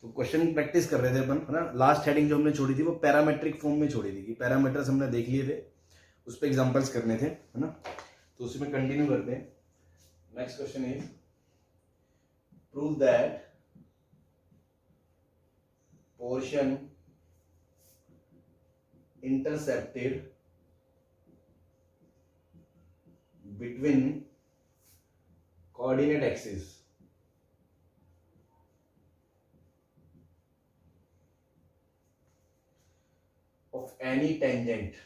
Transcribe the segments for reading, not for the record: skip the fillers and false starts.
तो question practice कर रहे थे अपन, है ना। लास्ट हेडिंग जो हमने छोड़ी थी वो पैरामेट्रिक फॉर्म में छोड़ी थी कि पैरामीटर्स हमने देख लिए थे, उस पर एग्जाम्पल्स करने थे, है ना। तो उसी में कंटिन्यू करते हैं। Next question is prove that portion intercepted between coordinate axes of any tangent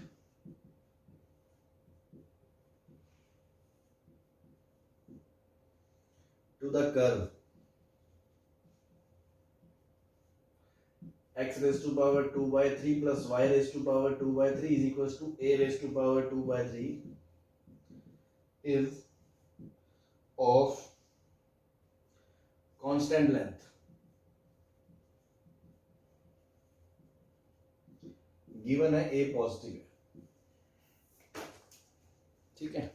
to the curve x raised to power 2 by 3 plus y raised to power 2 by 3 is equals to a raised to power 2 by 3 is of constant length given है a positive है, ठीक है।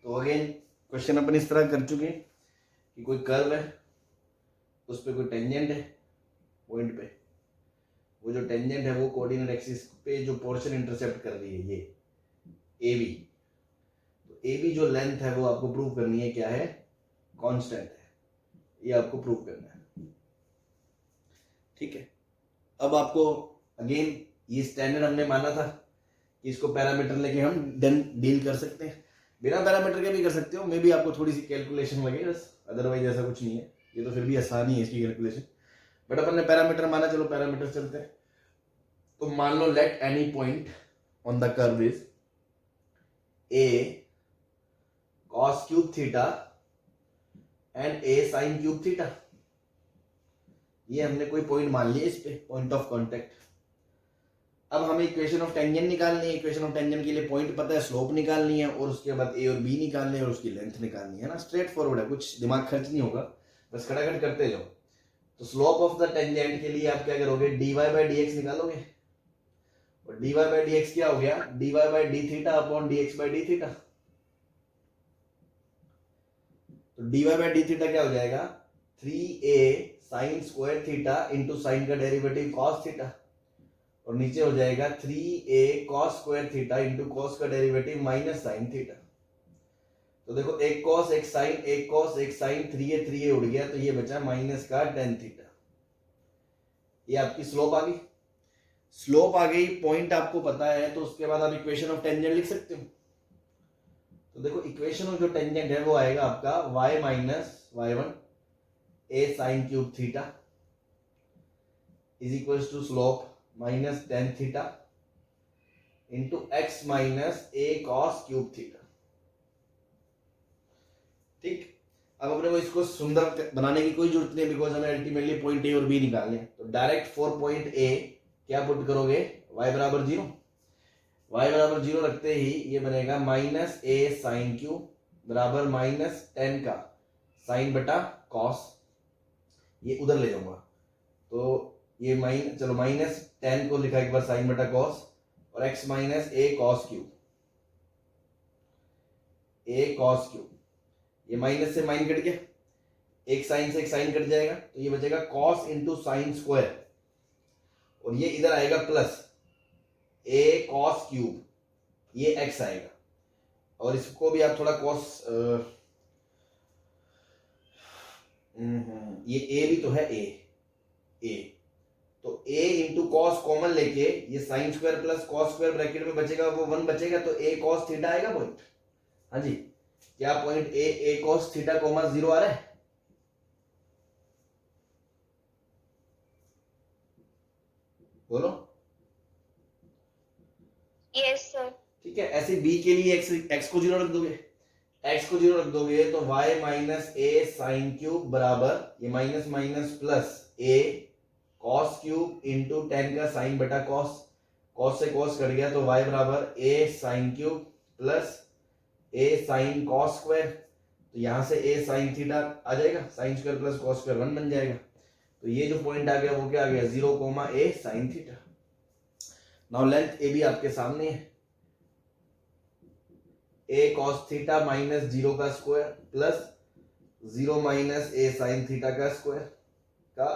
तो again question अपन इस तरह कर चुके हैं कि कोई कर्व है, उस पर कोई टेंजेंट है पॉइंट पे, वो जो टेंजेंट है वो कोऑर्डिनेट एक्सिस पे जो पोर्शन इंटरसेप्ट कर रही है ये ए बी, तो ए बी जो लेंथ है वो आपको प्रूव करनी है क्या है, कांस्टेंट है, ये आपको प्रूव करना है, ठीक है। अब आपको अगेन ये स्टैंडर्ड हमने माना था कि इसको पैरामीटर लेके हम डील कर सकते हैं, बिना पैरामीटर के भी कर सकते हो, मे भी आपको थोड़ी सी कैलकुलेशन लगे बस, अदरवाइज ऐसा कुछ नहीं है, ये तो फिर भी आसानी है इसकी कैलकुलेशन, बट अपन ने पैरामीटर माना, चलो पैरामीटर चलते हैं। तो मान लो let any point on the curve is a cos cube theta and a sin cube theta, ये हमने कोई पॉइंट मान लिया इस पे, पॉइंट ऑफ कांटेक्ट। अब हमें इक्वेशन ऑफ टेंजेंट निकालनी है, इक्वेशन ऑफ टेंजेंट के लिए पॉइंट पता है, स्लोप निकालनी है, और उसके बाद a और b निकालने हैं और उसकी लेंथ निकालनी है ना, स्ट्रेट फॉरवर्ड है, कुछ दिमाग खर्च नहीं होगा, बस खटाखट करते जाओ। तो स्लोप ऑफ द टेंजेंट के लिए आप क्या करोगे, dy बाई dx निकालोगे, और dy बाई dx क्या हो गया, dy by D theta upon dx by D theta. तो dy बाई डी थीटा क्या हो जाएगा, 3a sine square theta into sine का डेरिवेटिव कॉस थीटा, और नीचे हो जाएगा 3a cos square theta into cos का डेरिवेटिव माइनस साइन थीटा। तो देखो एक कॉस एक साइन, एक कॉस एक साइन, 3a उड़ गया, तो ये बचा माइनस का tan थीटा। ये आपकी स्लोप आ गई, स्लोप आ गई, पॉइंट आपको पता है, तो उसके बाद आप इक्वेशन ऑफ टेंजेंट लिख सकते हो। तो देखो इक्वेशन ऑफ जो टेंजेंट है वो आएगा आपका y minus y1 a sine cube theta is equal to slope minus tan theta into x minus a cos cube theta, ठीक। अब अपने को इसको सुंदर बनाने की कोई जरूरत नहीं, बिकॉज हमें अल्टीमेटली पॉइंट ए और बी निकालने हैं। तो डायरेक्ट फॉर पॉइंट ए क्या पुट करोगे, y बराबर 0, y बराबर 0 रखते ही ये बनेगा माइनस a साइन क्यूब बराबर माइनस tan का साइन बटा कॉस, ये उधर ले जाऊंगा, तो ये चलो माइनस tan को लिखा एक बार साइन बटा कॉस, और x minus a cos cube, a cos cube, ये माइनस से माइन कट गया, एक साइन से एक साइन कट जाएगा, तो ये बचेगा कॉस इंटू साइन स्क्वायर, और ये इधर आएगा प्लस a कॉस क्यूब, ये x आएगा, और इसको भी आप थोड़ा कॉस, ये a भी तो है a, तो a इंटू कॉस कॉमन लेके ये sign square plus cos square bracket में बचेगा, वो 1 बचेगा, तो a कॉस थीटा आएगा पॉइंट। हाँ जी, क्या point a cos theta coma 0 आ रहा है, बोलो। Yes sir. ठीक है, ऐसे b के लिए x को 0 रख दोगे, x को 0 रख दोगे तो y minus a sine cube बराबर ये minus minus plus a cos cube into tan का साइन बटा cos, cos से cos कट गया, तो y बराबर a sine cube plus a sine cos square, तो यहां से a साइन थीटा आ जाएगा, sine square plus cos square 1 बन जाएगा। तो ये जो पॉइंट आ गया वो क्या आ गया 0, a sin theta. Now length a भी आपके सामने है, a cos थीटा माइनस 0 का square plus 0 minus a sin theta का स्क्वायर का,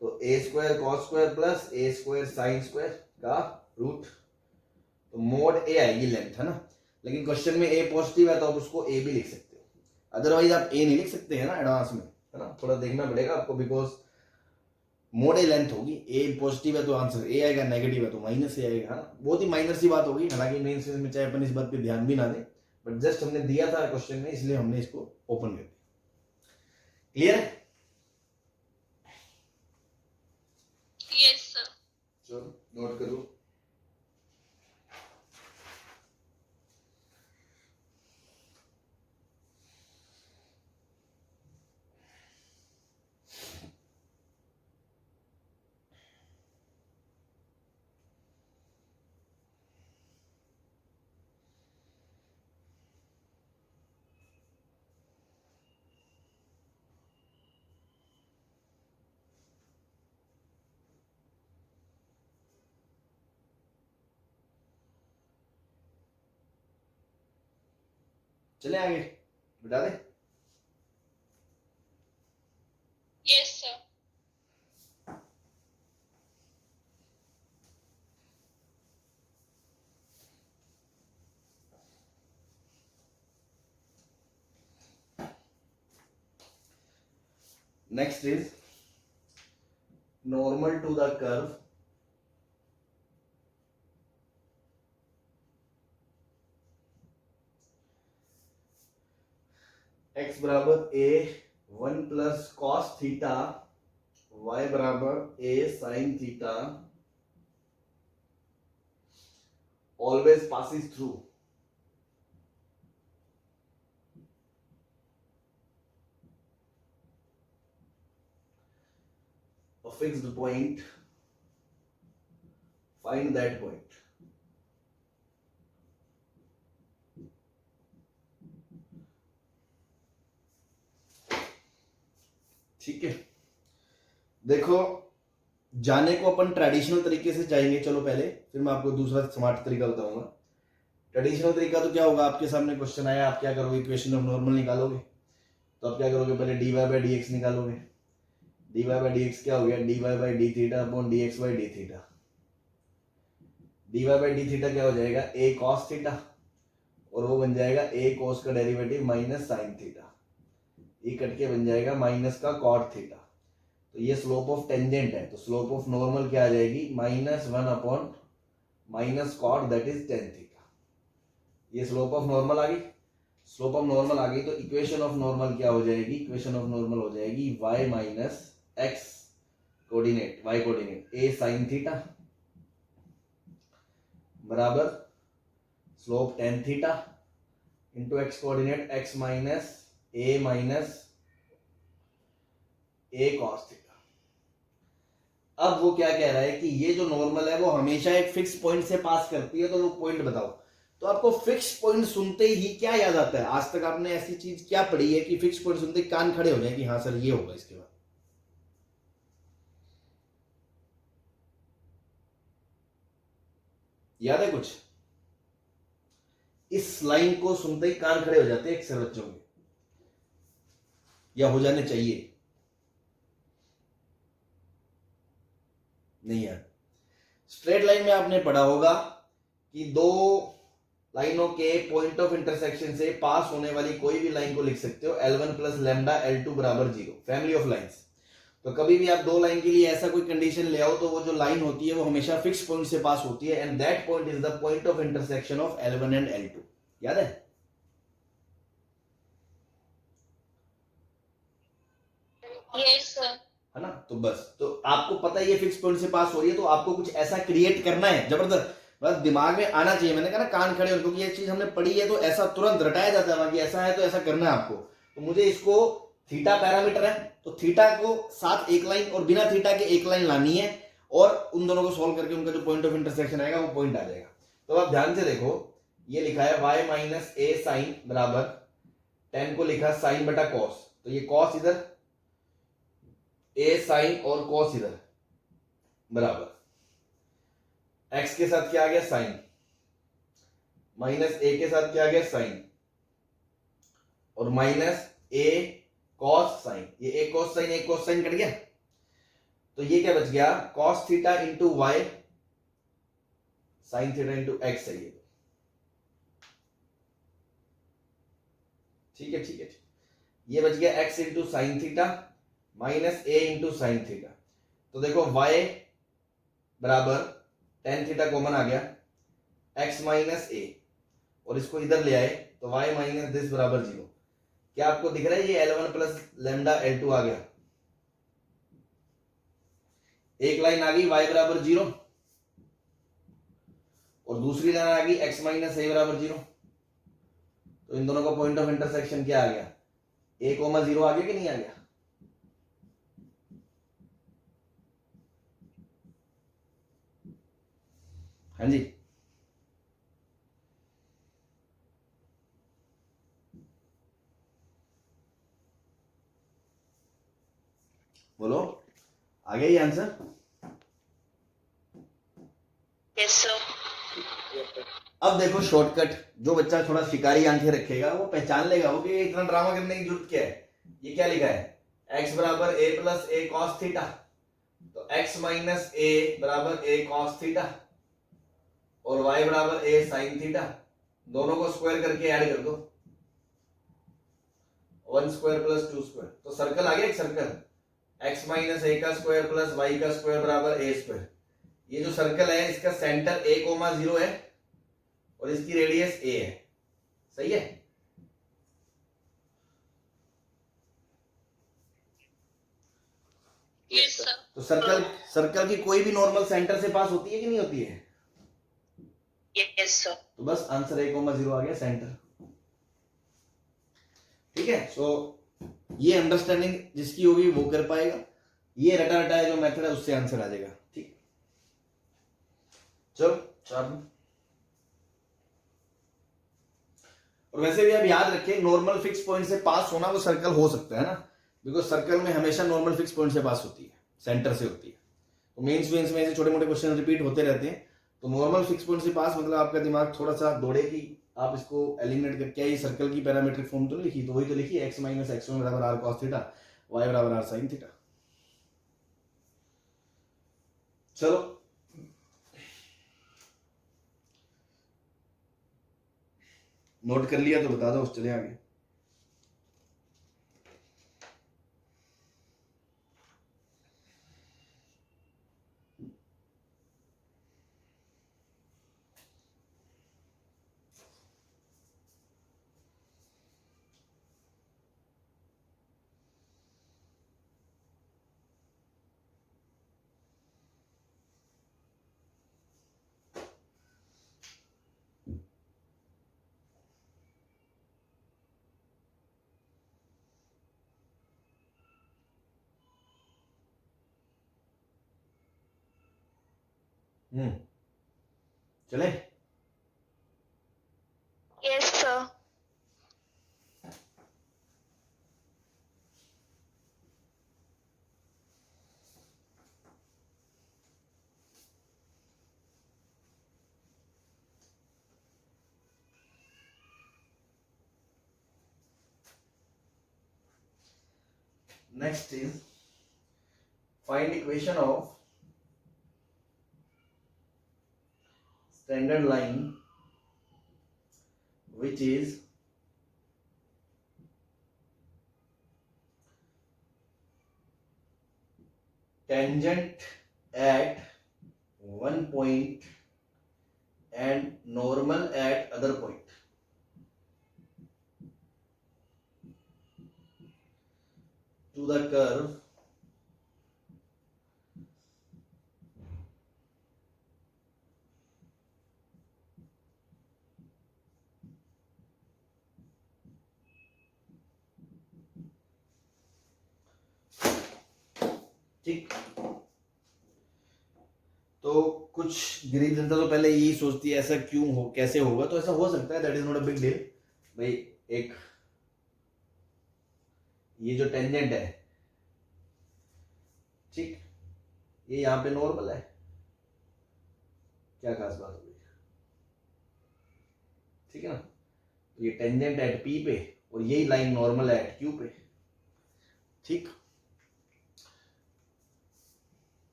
तो a square cos square plus a square sin square का रूट, तो मोड a आएगी लेंथ, है ना। लेकिन क्वेश्चन में a पॉजिटिव है तो आप उसको a भी लिख सकते हो, अदरवाइज आप a नहीं लिख सकते हैं ना एडवांस में, है ना, थोड़ा देखना पड़ेगा आपको, बिकॉज मोड a लेंथ होगी, a पॉजिटिव है तो आंसर a आएगा, नेगेटिव है तो माइनस a आएगा, है ना। बहुत ही माइनर सी बात होगी, हालांकि मेंस में चाहे अपन इस बात पे ध्यान भी ना दें, बट जस्ट हमने दिया था क्वेश्चन में इसलिए हमने इसको ओपन कर दिया। क्लियर है? Yes sir. चलो नोट करो। चले आगे, बता दे। Yes sir. Next is normal to the curve x बराबर a 1 plus cos theta, y बराबर a sin theta, always passes through a fixed point, find that point। ठीक है, देखो जाने को अपन ट्रेडिशनल तरीके से जाएंगे, चलो पहले, फिर मैं आपको दूसरा स्मार्ट तरीका बताऊंगा। ट्रेडिशनल तरीका तो क्या होगा, आपके सामने क्वेश्चन आया, आप क्या करोगे, इक्वेशन ऑफ नॉर्मल निकालोगे, तो आप क्या करोगे, पहले dy बाई डी एक्स निकालोगे, dy बाई डी एक्स क्या हो गया, dy by D theta upon dx by D theta, dy by D theta क्या हो जाएगा a cos थीटा, और वो बन जाएगा a cos का डेरिवेटिव माइनस साइन थीटा, ये कट के बन जाएगा माइनस का cot थीटा। तो ये स्लोप ऑफ टेंजेंट है, तो स्लोप ऑफ नॉर्मल क्या आ जाएगी -1 upon minus cot that is tan theta. ये स्लोप ऑफ नॉर्मल आ गई, स्लोप ऑफ नॉर्मल आ गई, तो इक्वेशन ऑफ नॉर्मल क्या हो जाएगी, इक्वेशन ऑफ नॉर्मल हो जाएगी y minus x coordinate, y coordinate a sin theta बराबर slope tan theta into x coordinate x minus a minus a cos theta. अब वो क्या कह रहा है कि ये जो नॉर्मल है वो हमेशा एक फिक्स पॉइंट से पास करती है, तो वो पॉइंट बताओ। तो आपको फिक्स पॉइंट सुनते ही क्या याद आता है, आज तक आपने ऐसी चीज क्या पढ़ी है कि फिक्स पॉइंट सुनते ही कान खड़े हो जाए कि हाँ सर ये होगा इसके बाद, याद है कुछ? इस लाइन को सुनते ही कान खड़े हो जाते हैं अक्सर बच्चों के, या हो जाने चाहिए, नहीं यार। स्ट्रेट लाइन में आपने पढ़ा होगा कि दो लाइनों के पॉइंट ऑफ इंटरसेक्शन से पास होने वाली कोई भी लाइन को लिख सकते हो L1 प्लस लैम्डा L2 बराबर 0, फैमिली ऑफ लाइंस। तो कभी भी आप दो लाइन के लिए ऐसा कोई कंडीशन ले आओ तो वो जो लाइन होती है वो हमेशा फिक्स पॉइंट से पास होती है, and that point is the point of intersection of L1 and L2। याद है? Yes sir. है ना? तो बस, तो आपको पता है ये फिक्स पॉइंट से पास हो रही है, तो आपको कुछ ऐसा क्रिएट करना है जबरदस्त, बस दिमाग में आना चाहिए। मैंने कहा ना कान खड़े हो, क्योंकि ये चीज हमने पढ़ी है तो ऐसा तुरंत रटाया जाता है कि ऐसा है तो ऐसा करना है आपको। तो मुझे इसको थीटा पैरामीटर है तो थीटा को साथ एक लाइन और बिना थीटा के एक लाइन लानी है, और उन दोनों को सॉल्व करके उनका जो पॉइंट ऑफ इंटरसेक्शन आएगा वो पॉइंट आ जाएगा। तो आप ध्यान से देखो, ये लिखा है y माइनस ए साइन बराबर 10 को लिखा साइन बटा कॉस, तो ये कॉस इधर ए साइन और कॉस इधर बराबर एक्स के साथ क्या आ गया साइन, माइनस ए के साथ क्या आ गया साइन, और माइनस ए कॉस साइन, ये एक कॉस साइन कट गया, तो ये क्या बच गया cos theta into y sin theta into x है ये। ठीक है ठीक है, ये बच गया x into sin theta minus a into sin theta. तो देखो y बराबर टेन थीटा कॉमन आ गया, x माइनस ए, और इसको इधर ले आए तो y माइनस दिस बराबर 0। क्या आपको दिख रहा है ये L1 प्लस लेमडा L2 आ गया, एक लाइन आ गई y बराबर 0 और दूसरी लाइन आ गई x माइनस ए बराबर 0। तो इन दोनों का पॉइंट ऑफ इंटरसेक्शन क्या आ गया, a कोमा 0 आ गया कि नहीं आ गया। हाँ जी, बोलो आ गया ये आंसर। Yes sir. अब देखो शॉर्टकट, जो बच्चा थोड़ा शिकारी आंखें रखेगा वो पहचान लेगा वो कि इतना ड्रामा करने की जरूरत क्या है। ये क्या लिखा है, x बराबर a plus A cos theta, तो x माइनस ए बराबर ए कॉस थीटा और y बराबर ए साइन थीटा, दोनों को स्क्वायर करके ऐड कर दो, 1 स्क्वायर प्लस 2 स्क्वायर, तो सर्कल आ गया एक सर्कल, x माइनस ए का स्क्वायर प्लस y का स्क्वायर बराबर ए स्क्वायर। ये जो सर्कल है इसका सेंटर a कोमा 0 है और इसकी रेडियस a है, सही है। Yes sir. तो सर्कल की कोई भी नॉर्मल सेंटर से पास होती है कि नहीं होती है। Yes sir. तो बस आंसर a कोमा 0 आ गया सेंटर। ठीक है, सो ये अंडरस्टैंडिंग जिसकी होगी वो कर पाएगा, ये रटा रटा जो मेथड है उससे आंसर आ जाएगा। ठीक, चलो चार। और वैसे भी आप याद रखें नॉर्मल फिक्स पॉइंट से पास होना वो सर्कल हो सकता है ना, बिकॉज सर्कल में हमेशा नॉर्मल फिक्स पॉइंट से पास होती है, सेंटर से होती है। तो मेंस में ऐसे छोटे मोटे क्वेश्चन रिपीट होते रहते हैं, तो नॉर्मल फिक्स पॉइंट से पास मतलब आपका दिमाग थोड़ा सा दौड़े कि आप इसको एलिमिनेट कर, क्या ये सर्कल की पैरामीट्रिक फॉर्म तो नहीं लिखी, तो वही तो लिखी x माइनस x1 बराबर आर कॉस थीटा, y बराबर आर साइन थीटा। चलो नोट कर लिया तो बता दो, चले आगे। चले, yes sir. next is find equation of standard line which is tangent at one point and normal at other point to the curve ठीक। तो कुछ गरीब जनता तो पहले यही सोचती है ऐसा क्यों हो, कैसे होगा, तो ऐसा हो सकता है, that is not a big deal भाई। एक ये जो टेंजेंट है ठीक, ये यहाँ पे नॉर्मल है, क्या खास बात हो गई, ठीक है ना। तो ये टेंजेंट एट पी पे और यही लाइन नॉर्मल है एट क्यू पे, ठीक।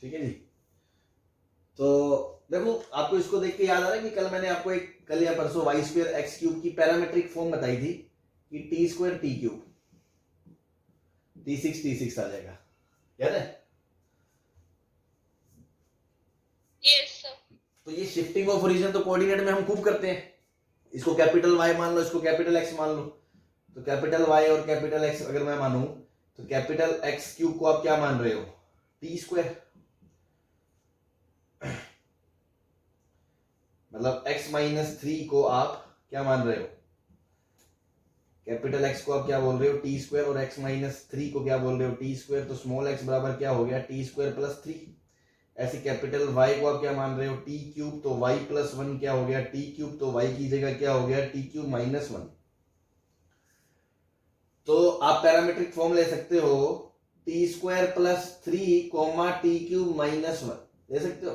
ठीक है जी। तो देखो आपको इसको देख के याद आ रहा है कि कल मैंने आपको एक, कल या परसों वाई स्क्वायर एक्स क्यूब की पैरामेट्रिक फॉर्म बताई थी कि T square T cube T6 आ जाएगा, याद है। Yes, sir. तो ये शिफ्टिंग ऑफ ओरिजिन तो कोऑर्डिनेट में हम खूब करते हैं, इसको कैपिटल वाई मान लो, इसको कैपिटल एक्स मान लो। तो कैपिटल वाई और कैपिटल एक्स अगर मैं मानूं तो कैपिटल एक्स क्यूब को आप क्या मान रहे हो, टी स्क्वायर, मतलब x माइनस 3 को आप क्या मान रहे हो, कैपिटल x को आप क्या बोल रहे हो, टी स्क्वायर, और x माइनस 3 को क्या बोल रहे हो, टी स्क्वायर। तो स्मॉल x बराबर क्या हो गया, टी स्क्वायर प्लस 3। ऐसे कैपिटल y को आप क्या मान रहे हो, टी क्यूब, तो y प्लस 1 क्या हो गया, टी क्यूब, तो y की जगह क्या हो गया, टी क्यूब माइनस 1। तो आप पैरामीट्रिक फॉर्म ले सकते हो T square plus 3 comma T cube minus 1 ले सकते हो।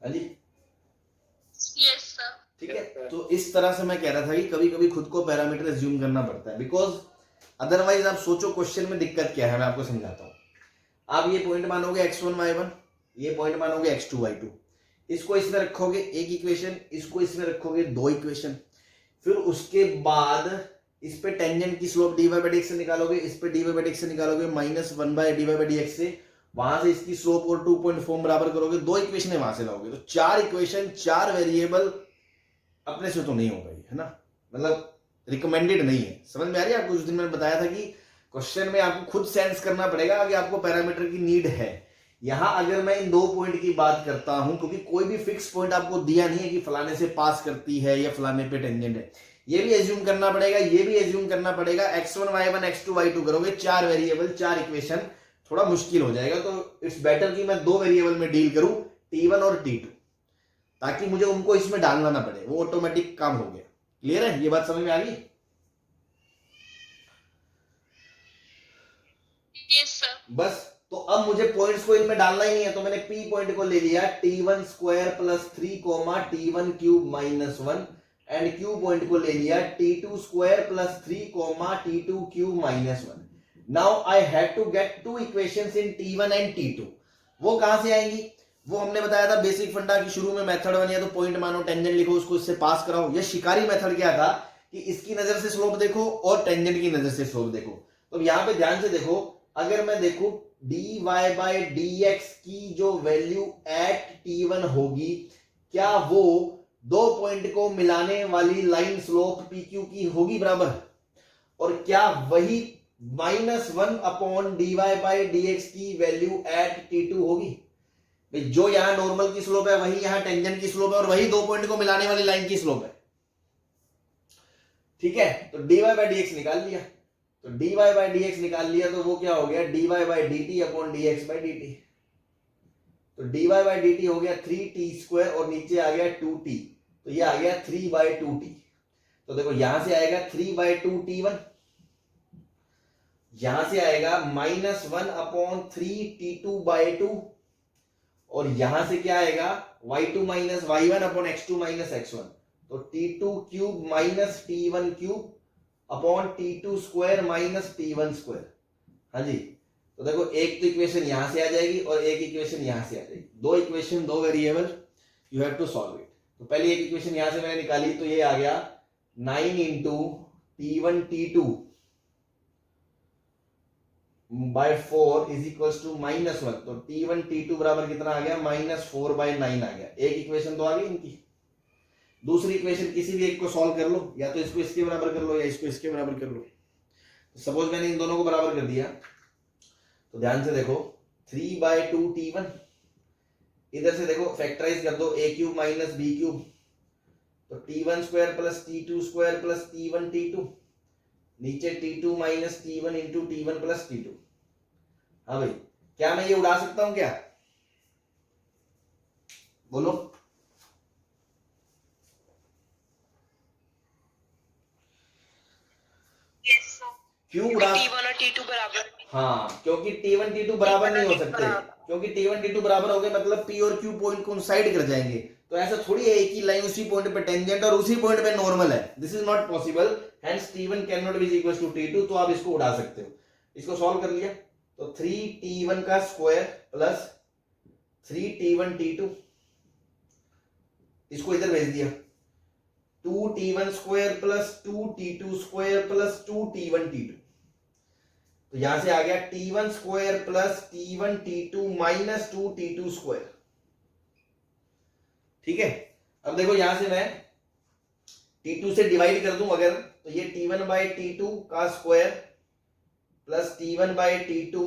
हाँ जी, Yes, sir. ठीक है। तो इस तरह से मैं कह रहा था कि कभी कभी खुद को पैरामीटर एज्यूम करना पड़ता है, बिकॉज अदरवाइज आप सोचो क्वेश्चन में दिक्कत क्या है, मैं आपको समझाता हूं। आप ये पॉइंट मानोगे x1 y1, ये पॉइंट मानोगे x2 y2, इसको इसमें रखोगे एक इक्वेशन, इसको इसमें रखोगे दो इक्वेशन, फिर उसके बाद इस पे टेंजेंट की स्लोप dy by dx से निकालोगे, इस पे dy by dx से निकालोगे minus 1 by dy by dx से, वहां से इसकी स्लोप और 2 पॉइंट फॉर्म बराबर करोगे, दो इक्वेशन वहां से लाओगे। तो चार इक्वेशन, चार वेरिएबल अपने से तो नहीं हो गई है ना, मतलब रिकमेंडेड नहीं है। समझ में आ रही है आपको। उस दिन मैंने बताया था कि क्वेश्चन में आपको खुद सेंस करना पड़ेगा कि आपको पैरामीटर की नीड है। यहां अगर मैं इन दो पॉइंट की बात करता हूं, क्योंकि कोई भी फिक्स पॉइंट आपको दिया नहीं है कि फलाने से पास करती है या फलाने पे टेंजेंट है, ये भी एज्यूम करना पड़ेगा, ये भी एज्यूम करना पड़ेगा। x1 y1 x2 y2 करोगे, चार वेरिएबल चार इक्वेशन, थोड़ा मुश्किल हो जाएगा। तो इट्स बेटर कि मैं दो वेरिएबल में डील करूं, t1 और t2, ताकि मुझे उनको इसमें डालना ना पड़े, वो ऑटोमेटिक काम हो गया। क्लियर है, ये बात समझ में आ गई। Yes, sir. बस, तो अब मुझे पॉइंट्स को इनमें डालना ही नहीं है, तो मैंने p पॉइंट को ले लिया t1 square plus 3 comma t1 cube minus 1, and q point को ले लिया t2 square plus 3 comma t2 cube minus 1। Now I have to get two equations in t1 and t2। वो कहां से आएंगी, वो हमने बताया था बेसिक फंडा की शुरू में मेथड बनिया, तो पॉइंट मानो, टेंजेंट लिखो, उसको इससे पास कराओ। ये शिकारी मेथड क्या था कि इसकी नजर से स्लोप देखो और टेंजेंट की नजर से स्लोप देखो। तो यहां पे ध्यान से देखो, अगर मैं देखूं dy बाय dx की जो वैल्यू एट t1 होगी, क्या वो दो पॉइंट को मिलाने वाली लाइन स्लोप pq की होगी बराबर, और क्या वही -1 अपॉन dy बाय dx की वैल्यू एट t2 होगी। जो यहां नॉर्मल की स्लोप है वही यहां टेंजेंट की स्लोप है, और वही दो पॉइंट को मिलाने वाली लाइन की स्लोप है। ठीक है, तो dy बाय dx निकाल लिया, तो dy बाय dx निकाल लिया, तो वो क्या हो गया, dy by dt upon dx by dt। तो dy बाय dt हो गया 3t स्क्वायर, और नीचे आ गया 2t, तो ये आ गया 3 बाय 2t। तो देखो यहां से आएगा 3 बाय 2t1, यहां से आएगा -1 अपॉन 3t2 बाय 2, और यहां से क्या आएगा y2 minus y1 upon x2 minus x1। तो t2 cube minus t1 cube upon t2 square minus t1 square. हाँ जी, तो देखो एक तो इक्वेशन यहां से आ जाएगी और एक इक्वेशन यहां से आ जाएगी, दो इक्वेशन दो variable, you have to solve it. तो पहली एक इक्वेशन यहां से मैंने निकाली, तो ये आ गया 9 into t1 t2 by 4 is equals to -1। तो t1 t2 बराबर कितना आ गया, -4 बाय 9 आ गया। एक इक्वेशन तो आ गई इनकी। दूसरी इक्वेशन किसी भी एक को सॉल्व कर लो, या तो इसको इसके बराबर कर लो या इसको इसके बराबर कर लो। तो सपोज मैंने इन दोनों को बराबर कर दिया, तो ध्यान से देखो 3 बाय 2 t1, इधर से देखो फैक्टराइज कर दो, a cube minus b cube, तो t1 square plus t2 square plus t1 t2, नीचे t2 minus t1 into t1 plus t2। हाँ भाई, क्या मैं ये उड़ा सकता हूं क्या, बोलो। क्यों उड़ा, T1 और T2 बराबर। हाँ क्योंकि T1 T2 बराबर नहीं हो सकते, क्योंकि T1 T2 बराबर हो गए मतलब P और Q पॉइंट कोइंसाइड कर जाएंगे, तो ऐसा थोड़ी है एक ही लाइन उसी पॉइंट पे टेंजेंट और उसी पॉइंट पे नॉर्मल है, this is not possible, hence T1 can not be equal to T2, तो आप इसको उड़ा सकते हो। इसको सॉल्व कर लिया तो 3T1 का स्क्वायर प्लस 3T1 T2, इसको इधर भेज दिया 2T1 square plus 2T2 square plus 2T1 T2, तो यहां से आ गया T1 square plus T1 T2 minus 2T2 square. ठीक है, अब देखो यहां से मैं T2 से डिवाइड कर दूं अगर, तो ये T1 बाई T2 का square plus T1 by T2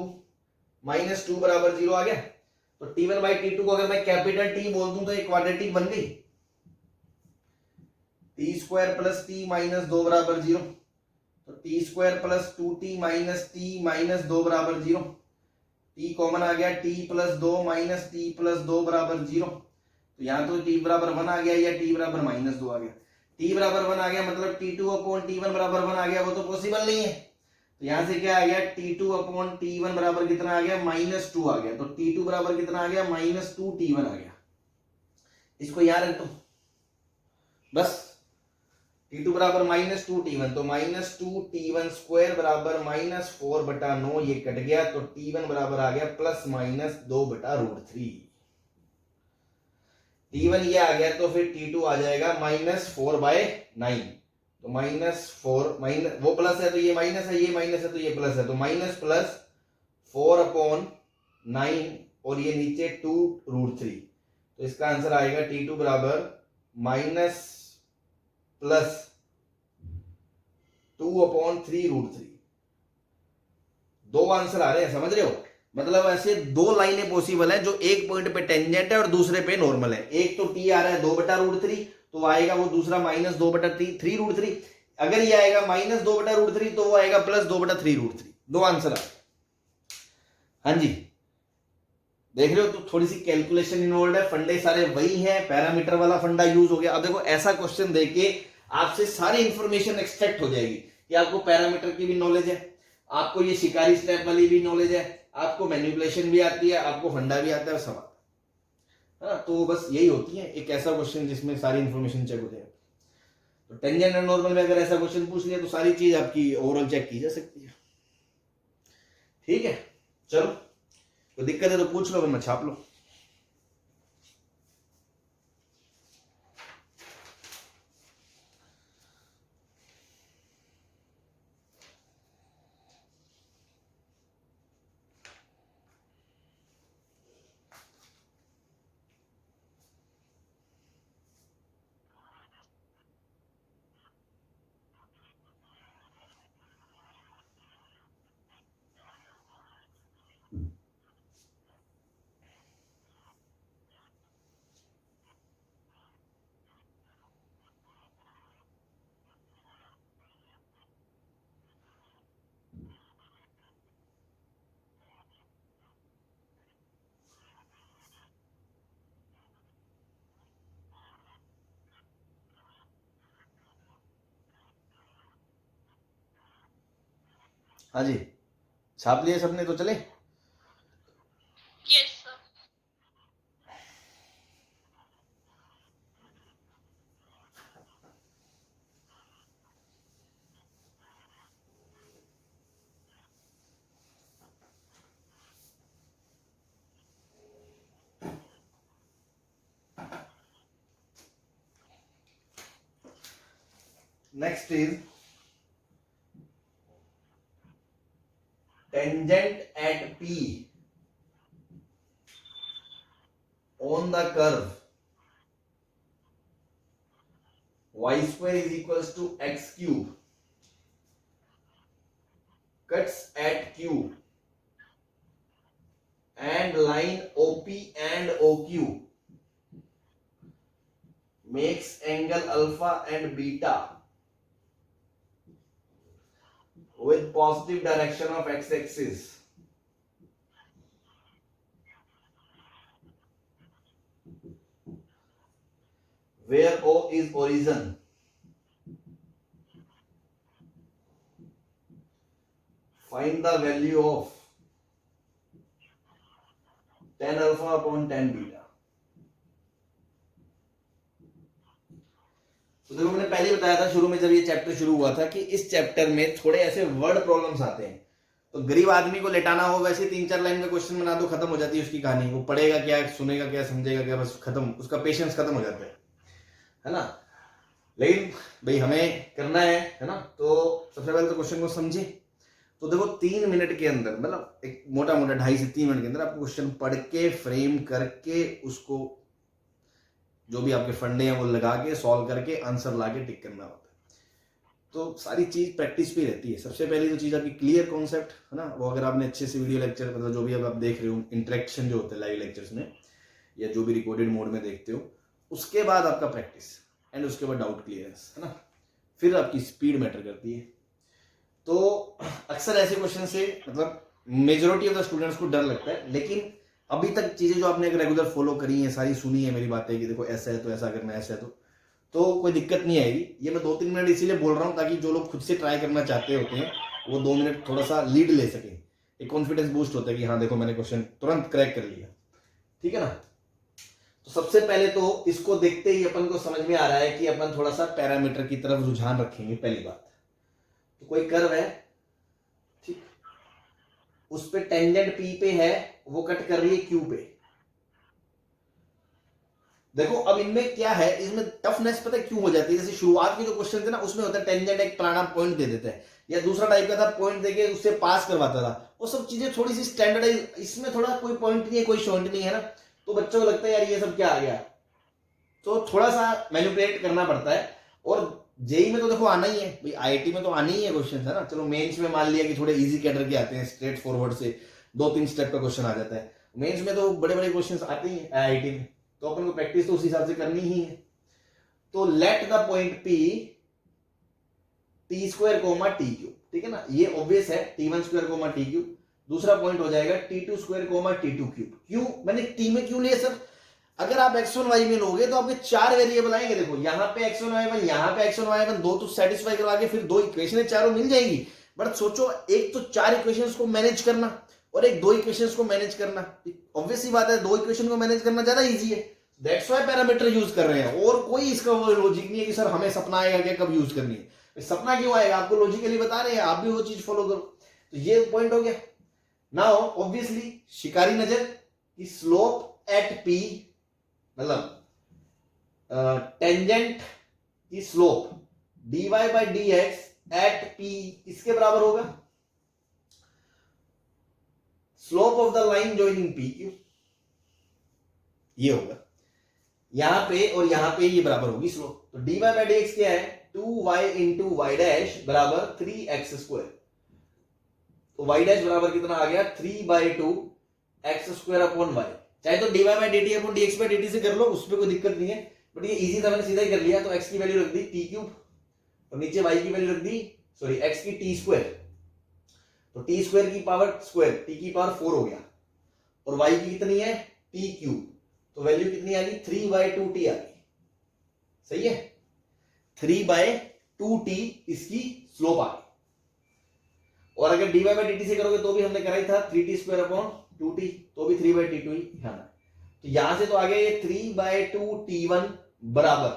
minus 2 बराबर 0 आ गया। तो T1 बाई T2 को अगर मैं कैपिटल T बोल दूं तो एक क्वाड्रेटिक बन गई, T square plus T minus 2 बराबर 0, तो T square plus 2t minus T minus 2 बराबर 0, टी कॉमन आ गया, T plus 2 minus T plus 2 बराबर 0, तो यहां तो टी बराबर 1 आ गया या टी बराबर माइनस 2 आ गया, टी बराबर 1 आ गया मतलब T2 अपॉन T1 बराबर 1 आ गया, वो तो पॉसिबल नहीं है, तो यहां से क्या आ गया T2 अपॉन T1 बराबर कितना आ गया माइनस 2 आ गया, तो T2 बराबर कितना आ गया माइनस 2T1 आ गया, इसको याद रख दो बस। T2 बराबर माइनस 2T1, तो माइनस 2T1 स्क्वायर बराबर माइनस 4/9, ये कट गया, तो T1 बराबर आ गया प्लस माइनस 2/√3, T1 ये आ गया तो फिर T2 आ जाएगा माइनस 4/9, तो माइनस 4 माइनस वो प्लस है तो ये माइनस है, ये माइनस है तो ये प्लस है, तो माइनस प्लस 4/9 और ये नीचे 2√3, तो इसका आंसर आएगा T2 बराबर माइनस प्लस 2/3√3, दो आंसर आ रहे हैं, समझ रहे हो, मतलब ऐसे दो लाइनें पॉसिबल है जो एक पॉइंट पे टेंजेंट है और दूसरे पे नॉर्मल है, एक तो टी आ रहा है 2/√3 तो आएगा वो दूसरा माइनस 2/3√3, अगर ये आएगा माइनस 2/√3 तो वो आएगा प्लस 2/3√3, दो आंसर आ, हाँ जी देख रहे हो, तो थोड़ी सी कैलकुलेशन इन्वॉल्व है, फंडे सारे वही हैं, पैरामीटर वाला फंडा यूज हो गया। अब देखो ऐसा क्वेश्चन देके आपसे सारी इंफॉर्मेशन एक्सट्रैक्ट हो जाएगी कि आपको पैरामीटर की भी नॉलेज है, आपको ये शिकारी स्टेप वाली भी नॉलेज है, आपको मैनिपुलेशन भी आती है, आपको फंडा भी आता है, सब आता है, तो बस यही होती है एक ऐसा क्वेश्चन जिसमें सारी इंफॉर्मेशन चेक हो जाए। तो टेंजेंट एंड नॉर्मल में अगर ऐसा क्वेश्चन पूछ लिया तो सारी चीज आपकी ओवरऑल चेक की जा सकती है। ठीक है, चलो तो दिक्कत है तो पूछ लो, वरना छाप लो। हाँ जी, छाप लिए सबने तो चले। Yes, sir. Next is tangent at P on the curve y square is equals to x cube cuts at Q and line OP and OQ makes angle alpha and beta with positive direction of x-axis. Where O is origin. Find the value of tan alpha upon tan beta. तो देखो मैंने पहले बताया था शुरू में जब ये चैप्टर शुरू हुआ था कि इस चैप्टर में थोड़े ऐसे वर्ड प्रॉब्लम्स आते हैं, तो गरीब आदमी को लेटाना हो वैसे 3-4 लाइन में क्वेश्चन बना दो, खत्म हो जाती है उसकी कहानी। वो पढ़ेगा क्या, सुनेगा क्या, समझेगा क्या, बस खत्म, उसका पेशेंस खत्म हो जाता है ना। लेकिन भाई हमें करना है ना, तो सबसे पहले तो क्वेश्चन को समझे। तो देखो 3 मिनट के अंदर, मतलब एक मोटा मोटा 2.5 से 3 मिनट के अंदर आपको क्वेश्चन पढ़ के फ्रेम करके उसको जो भी आपके फंडे हैं वो लगा के सॉल्व करके आंसर ला के टिक करना होता है। तो सारी चीज प्रैक्टिस पे रहती है। सबसे पहली तो चीज आपकी क्लियर कॉन्सेप्ट है ना, वो अगर आपने अच्छे से वीडियो लेक्चर मतलब जो भी अब आप देख रहे हो इंटरेक्शन जो होता है लाइव लेक्चर्स में या जो भी रिकॉर्डेड मोड में देखते हो, उसके बाद आपका प्रैक्टिस एंड उसके बाद डाउट क्लियरेंस है ना, फिर आपकी स्पीड मैटर करती है। तो अक्सर ऐसे क्वेश्चन से मतलब मेजोरिटी ऑफ द स्टूडेंट्स को डर लगता है, लेकिन अभी तक चीजें जो आपने रेगुलर फॉलो करी हैं, सारी सुनी है मेरी बातें कि देखो ऐसा है तो ऐसा करना, ऐसा है तो कोई दिक्कत नहीं आएगी। ये मैं 2-3 मिनट इसीलिए बोल रहा हूँ ताकि जो लोग खुद से ट्राई करना चाहते होते हैं वो 2 मिनट थोड़ा सा लीड ले सके, एक कॉन्फिडेंस बूस्ट होता है कि हाँ देखो मैंने क्वेश्चन तुरंत क्रैक कर लिया, ठीक है ना। तो सबसे पहले तो इसको देखते ही अपन को समझ में आ रहा है कि अपन थोड़ा सा पैरामीटर की तरफ रुझान रखेंगे। पहली बात तो कोई कर्व है, ठीक, उस पे टेंजेंट पी पे है, वो कट कर रही है क्यू पे। देखो अब इनमें क्या है, इसमें टफनेस पता है क्यों हो जाती है। जैसे शुरुआत के जो क्वेश्चन थे ना उसमें होता है टेंजेंट एक पुराना पॉइंट दे देता है, या दूसरा टाइप का था पॉइंट देके उससे पास करवाता था, वो सब चीजें थोड़ी सी स्टैंडर्डाइज। इसमें थोड़ा कोई पॉइंट नहीं है, कोई शॉर्ट नहीं है ना, तो बच्चों को लगता है यार ये सब क्या आ गया, तो थोड़ा सा मैनिपुलेट करना पड़ता है। और जेई में तो देखो आना ही है भाई, आईआईटी में तो आनी ही है क्वेश्चन है ना। चलो मेंस में मान लिया कि थोड़े इजी कैटर के आते हैं, स्ट्रेट फॉरवर्ड से 2-3 स्टेप का क्वेश्चन आ जाता है। मेंस में तो बड़े बड़े क्वेश्चन आते ही हैं आईआईटी में, तो अपन को प्रैक्टिस तो उस हिसाब से करनी ही है। तो let the point P T square comma T cube, ठीक है ना, ये ऑब्वियस है, T1 square comma T cube. दूसरा पॉइंट हो जाएगा T2 square comma T2 cube. क्यों मैंने टी में क्यों लिया सर, अगर आप x1 y में लोगे तो आपके 4 वेरिएबल आएंगे। देखो यहाँ पे x1 y1, यहाँ पे x1 y1, 2 तो सेटिस्फाई करवा के फिर 2 इक्वेशन चारों मिल जाएगी। बट सोचो एक तो 4 इक्वेशंस को मैनेज करना और एक 2 इक्वेशंस को मैनेज करना, ऑब्वियस सी बात है 2 इक्वेशन को मैनेज करना ज्यादा इजी है, दैट्स व्हाई पैरामीटर यूज कर रहे हैं। और कोई इसका लॉजिक नहीं है कि सर हमें सपना आएगा क्या, कब यूज करनी है। सपना क्यों आएगा, आपको लॉजिकली बता रहे हैं, आप भी वो चीज फॉलो करो। तो ये पॉइंट हो गया। नाउ ऑब्वियसली शिकारी नजर की स्लोप एट पी, मतलब टेंजेंट की slope dy by D X at P किसके बराबर होगा, slope of the line joining P Q, ये होगा। यहां पे और यहां पे ये बराबर होगी स्लोप। तो dy बाई डी एक्स क्या है, 2y इंटू वाई डैश बराबर 3x स्क्वायर। तो y डैश बराबर कितना आ गया, 3/2 x स्क्वायर अपॉन y। चाहे तो dy by D T upon dx by dt से कर लो, उस पर कोई दिक्कत नहीं है, बट ये इजी था, मैंने सीधा ही कर लिया। तो x की वैल्यू रख दी टी क्यूब और नीचे y की वैल्यू रख दी, सॉरी x की टी स्क्वायर, तो टी स्क्वायर की पावर स्क्वायर टी की पावर 4 हो गया, और y की कितनी है टी क्यूब, तो वैल्यू कितनी आ गई 3/2t आ गई। सही है, 3/2t इसकी स्लोप आ गई। और अगर dy बाई dt से करोगे तो भी हमने कराई था 3t स्क्वायर अपॉन 2t, तो भी 3/2 ही आना। तो यहां से तो आ गया ये 3/2t1 बराबर